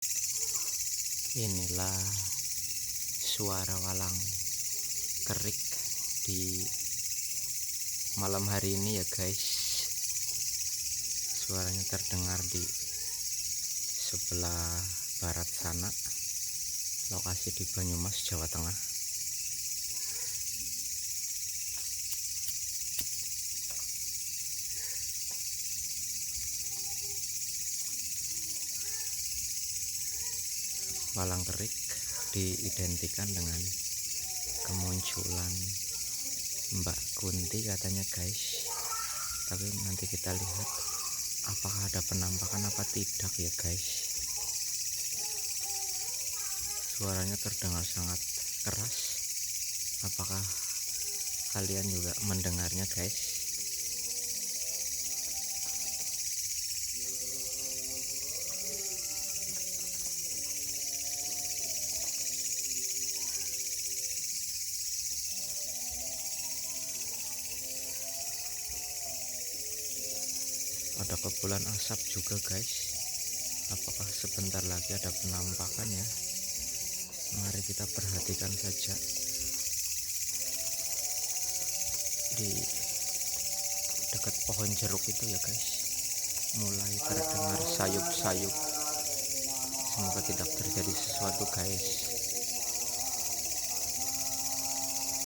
Inilah suara walang kerik di malam hari ini ya guys. Suaranya terdengar di sebelah barat sana, lokasi di Banyumas, Jawa Tengah. Walang kerik diidentikan dengan kemunculan Mbak Kunti katanya guys, tapi nanti kita lihat apakah ada penampakan apa tidak ya guys. Suaranya terdengar sangat keras, apakah kalian juga mendengarnya guys? Ada kepulan asap juga guys. Apakah sebentar lagi ada penampakan ya? Mari kita perhatikan saja. Di dekat pohon jeruk itu ya guys, mulai terdengar sayup-sayup. Semoga tidak terjadi sesuatu guys.